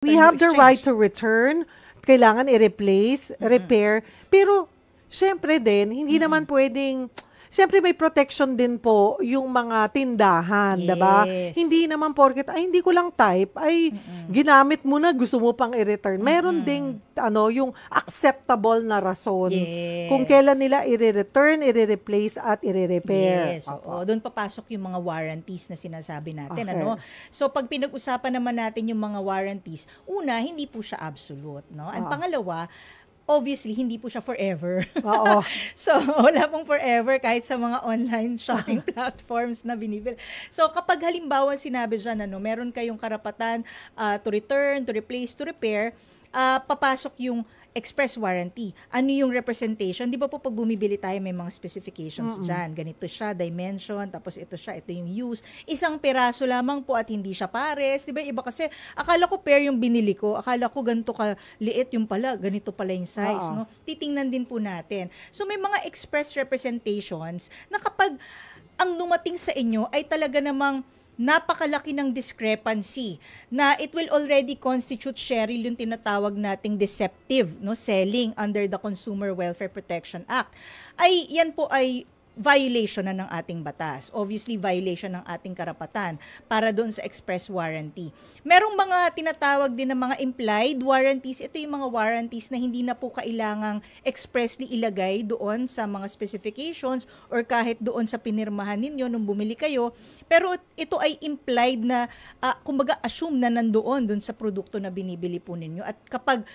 We Return to have the right exchange. to return, kailangan i-replace, repair, pero siyempre din, hindi naman pwedeng, siyempre may protection din po yung mga tindahan, 'di ba? Yes. Hindi naman porket, ay hindi ko lang type, ay ginamit mo na, gusto mo pang i-return. Meron ding, yung acceptable na rason kung Yes. kailan nila i-return, i-replace at i-repair. Yes, oo. Doon papasok yung mga warranties na sinasabi natin, Okay. ano? So pag pinag-usapan naman natin yung mga warranties, una, hindi po siya absolute, no? Ang pangalawa, obviously hindi po siya forever. Oo. So wala pong forever kahit sa mga online shopping platforms na binibili. So kapag halimbawa sinabi diyan, ano, meron kayong karapatan to return, to replace, to repair, papasok yung express warranty. Ano yung representation? Di ba po pag bumibili tayo may mga specifications dyan. Ganito siya, dimension, tapos ito siya, ito yung use. Isang piraso lamang po at hindi siya pares. Di ba? Iba kasi, akala ko pair yung binili ko. Akala ko ganito ka liit yung pala. Ganito pala yung size. Oo. No? Titingnan din po natin. So may mga express representations na kapag ang dumating sa inyo ay talaga namang napakalaki ng discrepancy na it will already constitute, Cheryl, yung tinatawag nating deceptive, no, selling under the Consumer Welfare Protection Act. Ay yan po ay violation na ng ating batas. Obviously, violation ng ating karapatan para doon sa express warranty. Merong mga tinatawag din ng mga implied warranties. Ito yung mga warranties na hindi na po kailangang expressly ilagay doon sa mga specifications or kahit doon sa pinirmahan ninyo nung bumili kayo. Pero ito ay implied na, kumbaga assume na nandoon doon sa produkto na binibili po ninyo. At kapag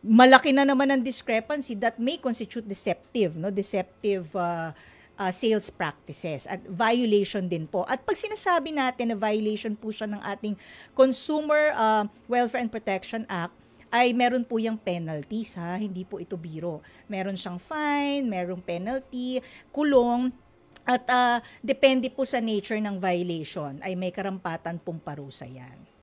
malaki na naman ang discrepancy, that may constitute deceptive, no? Deceptive sales practices at violation din po. At pag sinasabi natin na violation po siya ng ating Consumer Welfare and Protection Act, ay meron po yung penalties, ha? Hindi po ito biro. Meron siyang fine, merong penalty, kulong, at depende po sa nature ng violation ay may karampatan pong parusa yan.